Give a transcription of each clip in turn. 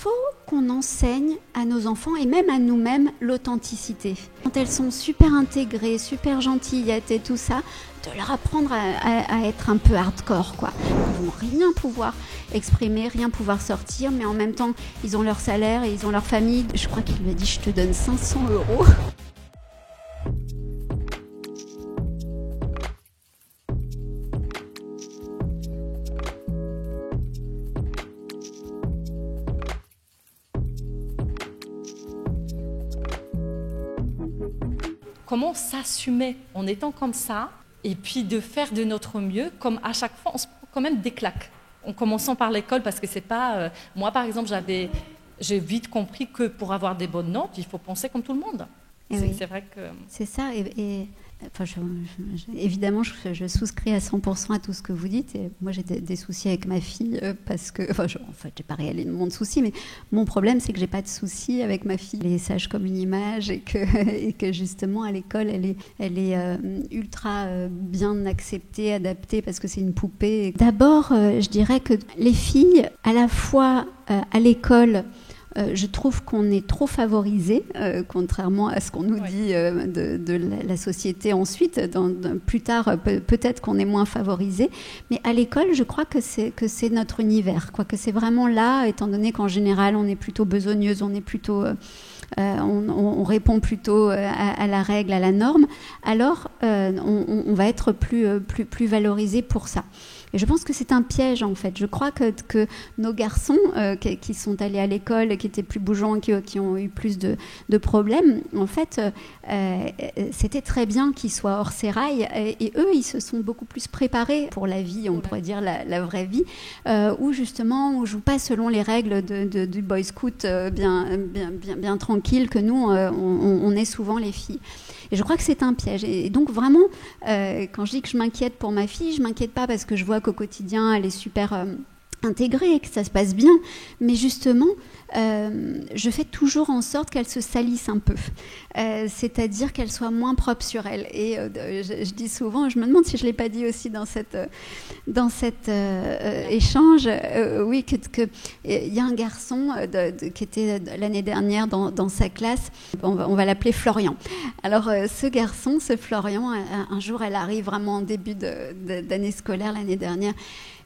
faut qu'on enseigne à nos enfants et même à nous-mêmes l'authenticité. Quand elles sont super intégrées, super gentillettes et tout ça, de leur apprendre à être un peu hardcore, quoi. Ils vont rien pouvoir exprimer, rien pouvoir sortir, mais en même temps, ils ont leur salaire et ils ont leur famille. Je crois qu'il lui a dit « je te donne 500 €. Comment s'assumer en étant comme ça et puis de faire de notre mieux, comme à chaque fois, on se prend quand même des claques. En commençant par l'école, parce que c'est pas... moi, par exemple, j'ai vite compris que pour avoir des bonnes notes, il faut penser comme tout le monde. C'est vrai que... C'est ça, enfin, évidemment, je souscris à 100% à tout ce que vous dites. Et moi, j'ai des soucis avec ma fille parce que... Enfin, j'ai pas réellement de soucis, mais mon problème, c'est que j'ai pas de soucis avec ma fille. Elle est sage comme une image et que justement, à l'école, elle est ultra bien acceptée, adaptée parce que c'est une poupée. D'abord, je dirais que les filles, à la fois à l'école... je trouve qu'on est trop favorisé, contrairement à ce qu'on nous dit de la société ensuite. Plus tard, peut-être qu'on est moins favorisé. Mais à l'école, je crois que c'est notre univers, quoi, que c'est vraiment là, étant donné qu'en général, on est plutôt besogneuse, on est plutôt... on répond plutôt à la règle, à la norme. Alors, on va être plus valorisé pour ça. Et je pense que c'est un piège, en fait. Je crois que nos garçons qui sont allés à l'école, qui étaient plus bougeants, qui ont eu plus de problèmes, en fait, c'était très bien qu'ils soient hors sérail. Et eux, ils se sont beaucoup plus préparés pour la vie, on pourrait dire la vraie vie, où justement, on ne joue pas selon les règles du boy scout bien tranquille que nous, on est souvent les filles. Et je crois que c'est un piège. Et donc vraiment, quand je dis que je m'inquiète pour ma fille, je m'inquiète pas parce que je vois qu'au quotidien, elle est super intégrée, que ça se passe bien. Mais justement, je fais toujours en sorte qu'elle se salisse un peu. C'est-à-dire qu'elle soit moins propre sur elle. Et je dis souvent, je me demande si je ne l'ai pas dit aussi dans cet échange, oui, qu'il y a un garçon qui était l'année dernière dans sa classe, on va l'appeler Florian. Alors ce garçon, ce Florian, un jour elle arrive vraiment en début d'année scolaire l'année dernière,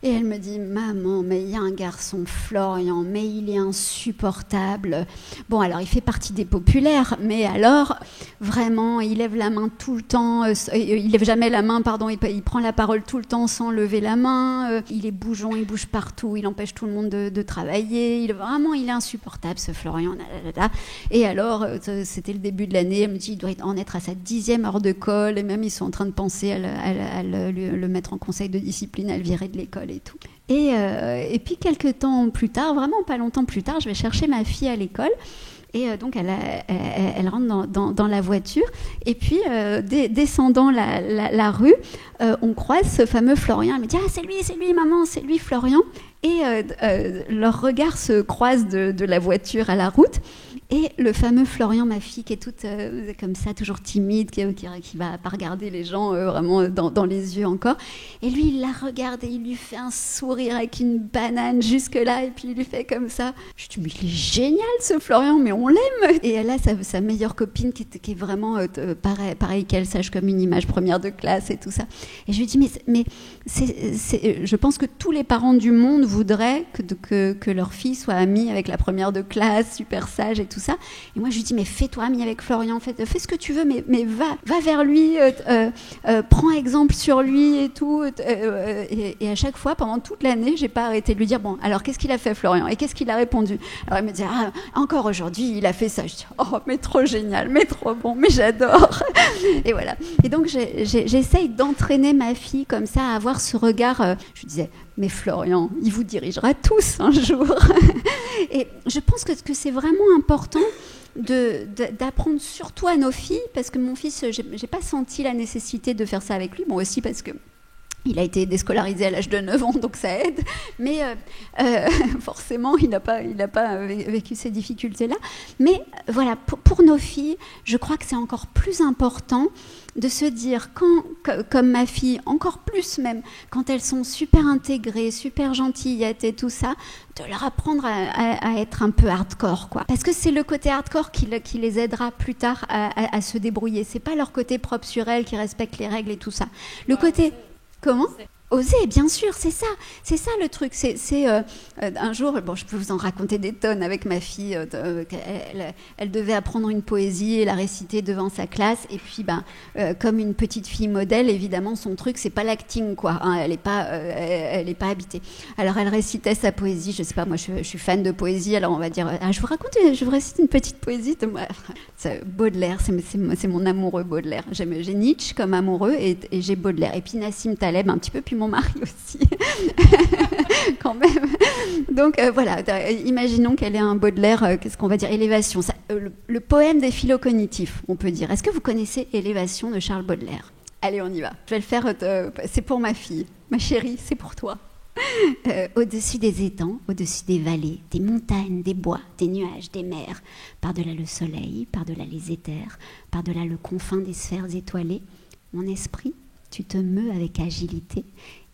et elle me dit « Maman, mais il y a un garçon, Florian, mais il est insupportable. » Bon, alors, il fait partie des populaires, mais alors, vraiment, il lève la main tout le temps. Il lève jamais la main, pardon, il prend la parole tout le temps sans lever la main. Il est bougeon, il bouge partout, il empêche tout le monde de travailler. Vraiment, il est insupportable, ce Florian. Et alors, c'était le début de l'année, elle me dit « Il doit en être à sa 10e heure de colle. » Et même, ils sont en train de penser à le mettre en conseil de discipline, à le virer de l'école. Et tout. Et puis quelques temps plus tard, vraiment pas longtemps plus tard, je vais chercher ma fille à l'école. Et donc elle rentre dans la voiture. Et puis descendant la rue, on croise ce fameux Florian. Elle me dit « Ah, c'est lui, maman, c'est lui, Florian. » Et leurs regards se croisent de la voiture à la route. Et le fameux Florian, ma fille, qui est toute comme ça, toujours timide, qui va pas regarder les gens vraiment dans les yeux encore. Et lui, il la regarde et il lui fait un sourire avec une banane jusque-là. Et puis il lui fait comme ça. Je dis, mais il est génial ce Florian, mais on l'aime. Et elle a sa meilleure copine qui est vraiment pareil qu'elle, sage comme une image, première de classe et tout ça. Et je lui dis, mais je pense que tous les parents du monde voudraient que leur fille soit amie avec la première de classe, super sage et tout ça. Et moi je lui dis, mais fais-toi amie avec Florian, fais ce que tu veux, mais va vers lui, prends exemple sur lui et tout. Et à chaque fois, pendant toute l'année, j'ai pas arrêté de lui dire, bon, alors qu'est-ce qu'il a fait Florian, et qu'est-ce qu'il a répondu? Alors elle me dit, ah, encore aujourd'hui il a fait ça. Je dis, oh, mais trop génial, mais trop bon, mais j'adore. Et voilà. Et donc j'essaye d'entraîner ma fille comme ça à avoir ce regard. Je lui disais, mais Florian, il vous dirigera tous un jour. Et je pense que c'est vraiment important d'apprendre surtout à nos filles, parce que mon fils, j'ai pas senti la nécessité de faire ça avec lui. Bon, aussi parce que Il a été déscolarisé à l'âge de 9 ans, donc ça aide. Mais forcément, il n'a pas vécu ces difficultés-là. Mais voilà, pour nos filles, je crois que c'est encore plus important de se dire, comme ma fille, encore plus même, quand elles sont super intégrées, super gentillettes et tout ça, de leur apprendre à être un peu hardcore, quoi. Parce que c'est le côté hardcore qui les aidera plus tard à se débrouiller. C'est pas leur côté propre sur elles qui respectent les règles et tout ça. Le côté... Comment ? Oser, bien sûr, c'est ça le truc. C'est un jour, bon, je peux vous en raconter des tonnes avec ma fille. Elle devait apprendre une poésie et la réciter devant sa classe. Et puis, comme une petite fille modèle, évidemment, son truc, c'est pas l'acting, quoi. Hein, elle est pas habitée. Alors, elle récitait sa poésie. Je sais pas, moi, je suis fan de poésie. Alors, on va dire, je vous récite une petite poésie de moi. Baudelaire, c'est mon amoureux Baudelaire. J'ai Nietzsche comme amoureux et j'ai Baudelaire. Et puis Nassim Taleb, un petit peu, puis mon mari aussi, quand même. Donc voilà, imaginons qu'elle ait un Baudelaire, qu'est-ce qu'on va dire, Élévation, le poème des philocognitifs, on peut dire. Est-ce que vous connaissez Élévation de Charles Baudelaire ? Allez, on y va. Je vais le faire, c'est pour ma fille. Ma chérie, c'est pour toi. Au-dessus des étangs, au-dessus des vallées, des montagnes, des bois, des nuages, des mers, par-delà le soleil, par-delà les éthers, par-delà le confin des sphères étoilées, mon esprit, tu te meus avec agilité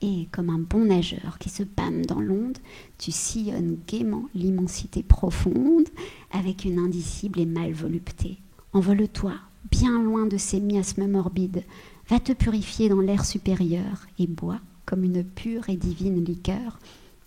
et, comme un bon nageur qui se pâme dans l'onde, tu sillonnes gaiement l'immensité profonde avec une indicible et mâle volupté. Envole-toi, bien loin de ces miasmes morbides, va te purifier dans l'air supérieur et bois, comme une pure et divine liqueur,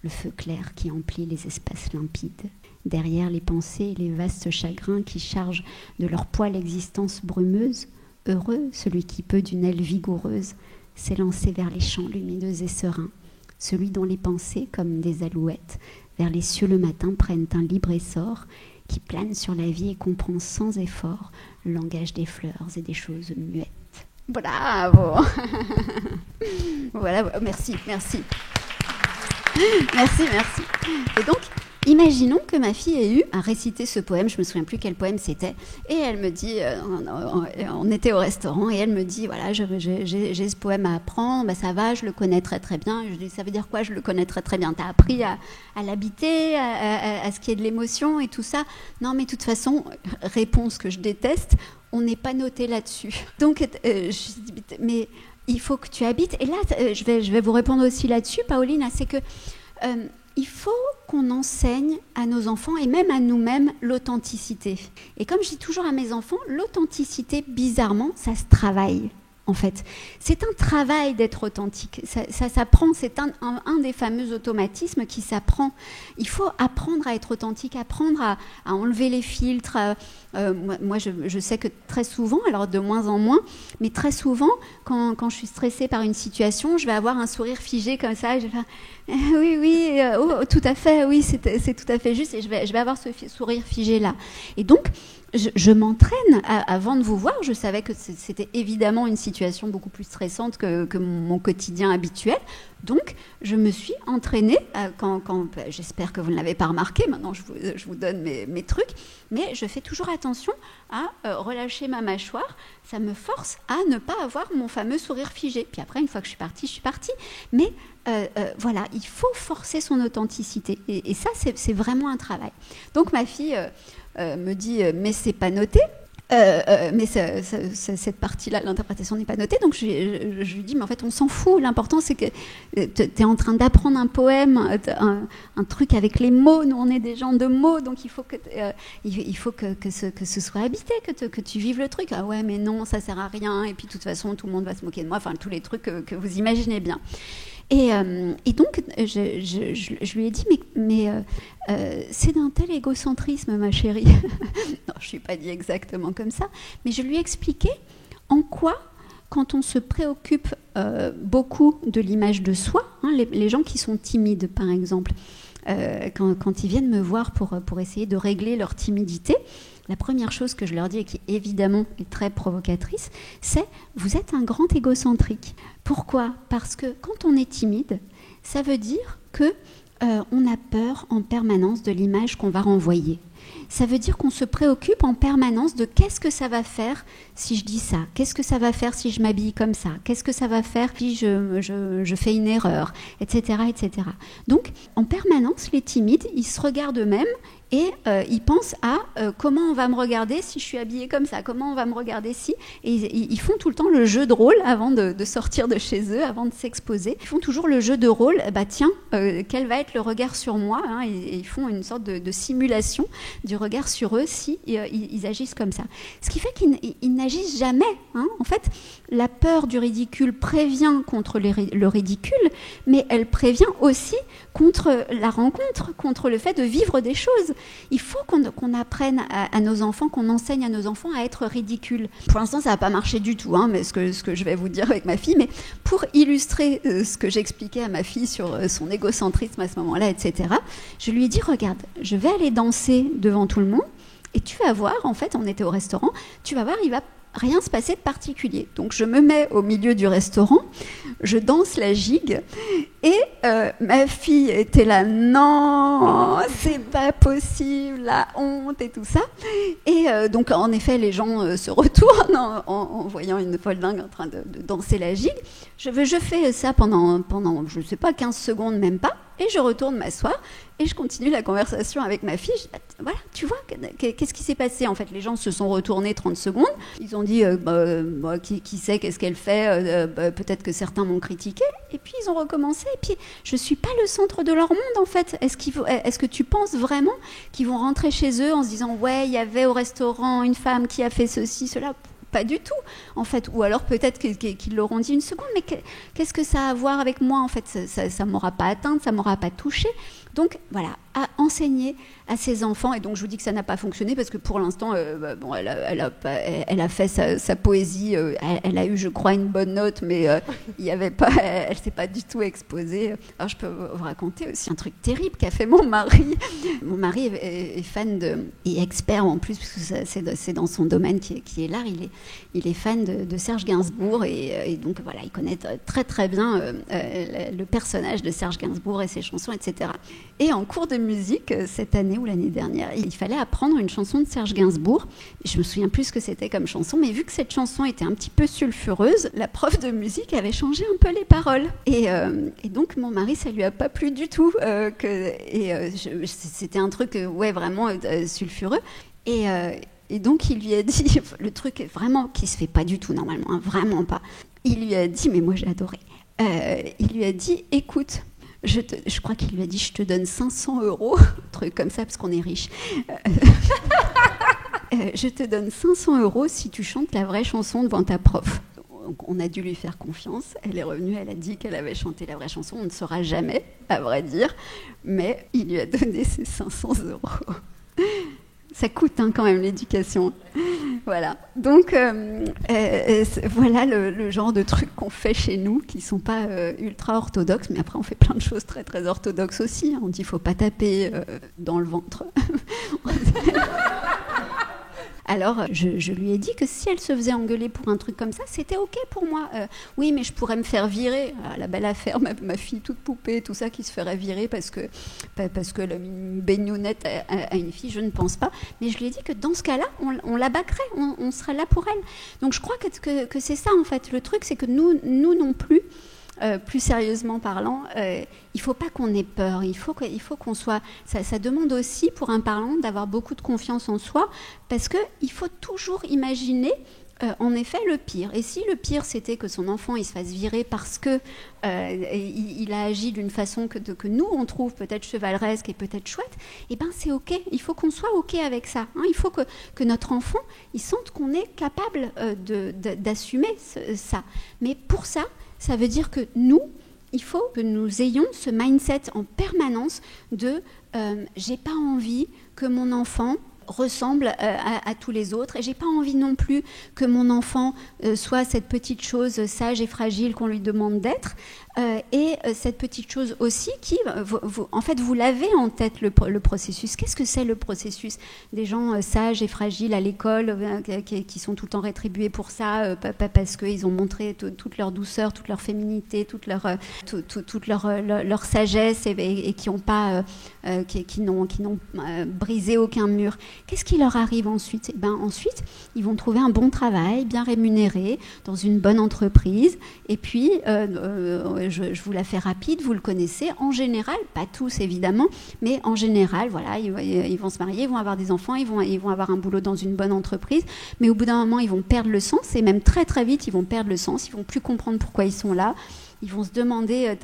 le feu clair qui emplit les espaces limpides. Derrière les pensées et les vastes chagrins qui chargent de leur poids l'existence brumeuse, heureux celui qui peut d'une aile vigoureuse s'élancer vers les champs lumineux et sereins, celui dont les pensées, comme des alouettes, vers les cieux le matin prennent un libre essor, qui plane sur la vie et comprend sans effort le langage des fleurs et des choses muettes. Bravo. Voilà, merci. Merci. Et donc, imaginons que ma fille ait eu à réciter ce poème, je ne me souviens plus quel poème c'était, et elle me dit, on était au restaurant, et elle me dit, voilà, j'ai ce poème à apprendre, ça va, je le connais très très bien. Je dis, ça veut dire quoi, je le connais très très bien? T'as appris à l'habiter, à ce qui est de l'émotion et tout ça? Non, mais de toute façon, réponse que je déteste, on n'est pas noté là-dessus. Donc, je dis, mais il faut que tu habites. Et là, je vais vous répondre aussi là-dessus, Pauline, c'est que il faut qu'on enseigne à nos enfants et même à nous-mêmes l'authenticité. Et comme je dis toujours à mes enfants, l'authenticité, bizarrement, ça se travaille. En fait, c'est un travail d'être authentique. Ça s'apprend, c'est un des fameux automatismes qui s'apprend. Il faut apprendre à être authentique, apprendre à enlever les filtres. Moi, je sais que très souvent, alors de moins en moins, mais très souvent, quand je suis stressée par une situation, je vais avoir un sourire figé comme ça. Et je vais faire, oui, tout à fait, oui, c'est tout à fait juste. Et je vais avoir ce sourire figé là. Et donc, je m'entraîne avant de vous voir. Je savais que c'était évidemment une situation beaucoup plus stressante que mon quotidien habituel. Donc, je me suis entraînée, j'espère que vous ne l'avez pas remarqué, maintenant je vous donne mes trucs, mais je fais toujours attention à relâcher ma mâchoire. Ça me force à ne pas avoir mon fameux sourire figé. Puis après, une fois que je suis partie. Mais voilà, il faut forcer son authenticité. Et ça, c'est vraiment un travail. Donc, ma fille me dit, mais c'est pas noté. Mais cette partie-là, l'interprétation n'est pas notée, donc je lui dis, mais en fait, on s'en fout. L'important, c'est que tu es en train d'apprendre un poème, un truc avec les mots. Nous, on est des gens de mots, donc il faut que ce soit habité, que tu vives le truc. Ah ouais, mais non, ça sert à rien. Et puis, de toute façon, tout le monde va se moquer de moi. Enfin, tous les trucs que vous imaginez bien. Et donc, je lui ai dit, mais c'est d'un tel égocentrisme, ma chérie. Non, je ne suis pas dit exactement comme ça, mais je lui ai expliqué en quoi, quand on se préoccupe beaucoup de l'image de soi, les gens qui sont timides, par exemple, quand ils viennent me voir pour essayer de régler leur timidité, la première chose que je leur dis, et qui évidemment est très provocatrice, c'est « vous êtes un grand égocentrique ». Pourquoi ? Parce que quand on est timide, ça veut dire qu'on a peur en permanence de l'image qu'on va renvoyer. Ça veut dire qu'on se préoccupe en permanence de qu'est-ce que ça va faire si je dis ça, qu'est-ce que ça va faire si je m'habille comme ça, qu'est-ce que ça va faire si je fais une erreur, etc., etc. Donc, en permanence, les timides, ils se regardent eux-mêmes et ils pensent à comment on va me regarder si je suis habillée comme ça, comment on va me regarder si... Et ils font tout le temps le jeu de rôle avant de sortir de chez eux, avant de s'exposer. Ils font toujours le jeu de rôle, tiens, quel va être le regard sur moi, hein, et ils font une sorte de simulation du regard sur eux si ils agissent comme ça. Ce qui fait qu'ils n'agissent jamais. Hein. En fait, la peur du ridicule prévient contre le ridicule, mais elle prévient aussi contre la rencontre, contre le fait de vivre des choses. Il faut qu'on apprenne à nos enfants, qu'on enseigne à nos enfants à être ridicules. Pour l'instant, ça n'a pas marché du tout, hein, mais ce que je vais vous dire avec ma fille, mais pour illustrer ce que j'expliquais à ma fille sur son égocentrisme à ce moment-là, etc., je lui ai dit, regarde, je vais aller danser devant tout le monde, et tu vas voir, en fait, on était au restaurant, tu vas voir, il va rien se passer de particulier. Donc je me mets au milieu du restaurant, je danse la gigue et ma fille était là, non, c'est pas possible, la honte et tout ça. Et donc en effet les gens se retournent en voyant une folle dingue en train de danser la gigue. Je fais ça pendant je sais pas 15 secondes, même pas, et je retourne m'asseoir et je continue la conversation avec ma fille. Je dis, voilà, tu vois, qu'est-ce qui s'est passé en fait? Les gens se sont retournés 30 secondes, ils ont dit qui sait, qu'est-ce qu'elle fait, peut-être que certains m'ont critiqué, et puis ils ont recommencé, et puis je suis pas le centre de leur monde en fait. Est-ce que tu penses vraiment qu'ils vont rentrer chez eux en se disant ouais, il y avait au restaurant une femme qui a fait ceci, cela? Pas du tout, en fait. Ou alors peut-être qu'ils l'auront dit une seconde, mais qu'est-ce que ça a à voir avec moi, en fait? Ça m'aura pas atteinte, ça m'aura pas touchée. Donc, voilà, à enseigner à ses enfants. Et donc, je vous dis que ça n'a pas fonctionné parce que pour l'instant, elle a fait sa poésie. Elle a eu, je crois, une bonne note, mais il y avait pas, elle s'est pas du tout exposée. Alors, je peux vous raconter aussi un truc terrible qu'a fait mon mari. Mon mari est fan et expert en plus, parce que c'est dans son domaine qui est l'art. Il est fan de Serge Gainsbourg et donc voilà, il connaît très très bien le personnage de Serge Gainsbourg et ses chansons, etc. Et en cours de musique, cette année ou l'année dernière, il fallait apprendre une chanson de Serge Gainsbourg. Je me souviens plus ce que c'était comme chanson, mais vu que cette chanson était un petit peu sulfureuse, la prof de musique avait changé un peu les paroles. Et donc mon mari, ça lui a pas plu du tout. C'était un truc vraiment sulfureux. Et donc il lui a dit, le truc est vraiment qui se fait pas du tout normalement, hein, vraiment pas. Il lui a dit, mais moi j'ai adoré. Il lui a dit, écoute. Je crois qu'il lui a dit, je te donne 500 €, un truc comme ça, parce qu'on est riche. Je te donne 500 € si tu chantes la vraie chanson devant ta prof. Donc, on a dû lui faire confiance. Elle est revenue, elle a dit qu'elle avait chanté la vraie chanson. On ne saura jamais, à vrai dire. Mais il lui a donné ses 500 €. Ça coûte quand même l'éducation. Voilà. Donc, voilà le genre de trucs qu'on fait chez nous qui ne sont pas ultra orthodoxes. Mais après, on fait plein de choses très, très orthodoxes aussi. On dit qu'il ne faut pas taper dans le ventre. Alors, je lui ai dit que si elle se faisait engueuler pour un truc comme ça, c'était OK pour moi. Oui, mais je pourrais me faire virer. La belle affaire, ma fille toute poupée, tout ça, qui se ferait virer parce que une baignonnette à une fille, je ne pense pas. Mais je lui ai dit que dans ce cas-là, on la backerait, on serait là pour elle. Donc je crois que c'est ça, en fait. Le truc, c'est que nous non plus, plus sérieusement parlant, il ne faut pas qu'on ait peur, il faut qu'on soit... Ça demande aussi, pour un parent, d'avoir beaucoup de confiance en soi, parce qu'il faut toujours imaginer, en effet, le pire. Et si le pire, c'était que son enfant il se fasse virer parce qu'il a agi d'une façon que nous, on trouve peut-être chevaleresque et peut-être chouette, eh ben c'est OK. Il faut qu'on soit OK avec ça. Hein. Il faut que notre enfant, il sente qu'on est capable d'assumer ça. Mais pour ça, ça veut dire que nous, il faut que nous ayons ce mindset en permanence de j'ai pas envie que mon enfant ressemble à tous les autres. Et j'ai pas envie non plus que mon enfant soit cette petite chose sage et fragile qu'on lui demande d'être. Et cette petite chose aussi qui, en fait, vous l'avez en tête le processus. Qu'est-ce que c'est le processus? Des gens sages et fragiles à l'école qui sont tout le temps rétribués pour ça, parce qu'ils ont montré toute leur douceur, toute leur féminité, toute leur sagesse et qui n'ont brisé aucun mur. Qu'est-ce qui leur arrive ensuite? Ensuite, ils vont trouver un bon travail, bien rémunéré, dans une bonne entreprise. Et puis, je vous la fais rapide, vous le connaissez. En général, pas tous évidemment, mais en général, voilà, ils vont se marier, ils vont avoir des enfants, ils vont avoir un boulot dans une bonne entreprise. Mais au bout d'un moment, ils vont perdre le sens. Et même très très vite, ils vont perdre le sens. Ils vont plus comprendre pourquoi ils sont là. Ils vont se demander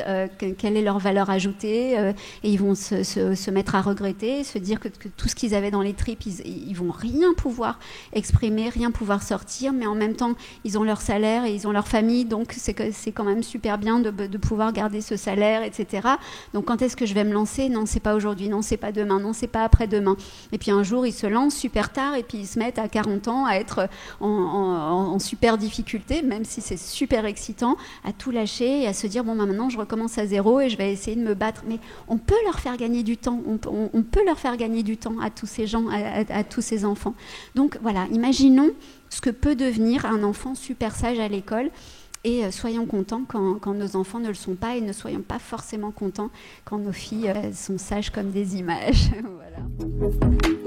quelle est leur valeur ajoutée et ils vont se mettre à regretter, se dire que tout ce qu'ils avaient dans les tripes, ils vont rien pouvoir exprimer, rien pouvoir sortir, mais en même temps, ils ont leur salaire et ils ont leur famille, donc c'est quand même super bien de pouvoir garder ce salaire, etc. Donc quand est-ce que je vais me lancer? Non, c'est pas aujourd'hui, non, c'est pas demain, non, c'est pas après-demain. Et puis un jour, ils se lancent super tard et puis ils se mettent à 40 ans à être en super difficulté, même si c'est super excitant, à tout lâcher et à se dire bon maintenant je recommence à zéro et je vais essayer de me battre. Mais on peut leur faire gagner du temps, on peut leur faire gagner du temps à tous ces gens, à tous ces enfants. Donc voilà, imaginons ce que peut devenir un enfant super sage à l'école et soyons contents quand nos enfants ne le sont pas et ne soyons pas forcément contents quand nos filles sont sages comme des images. Voilà.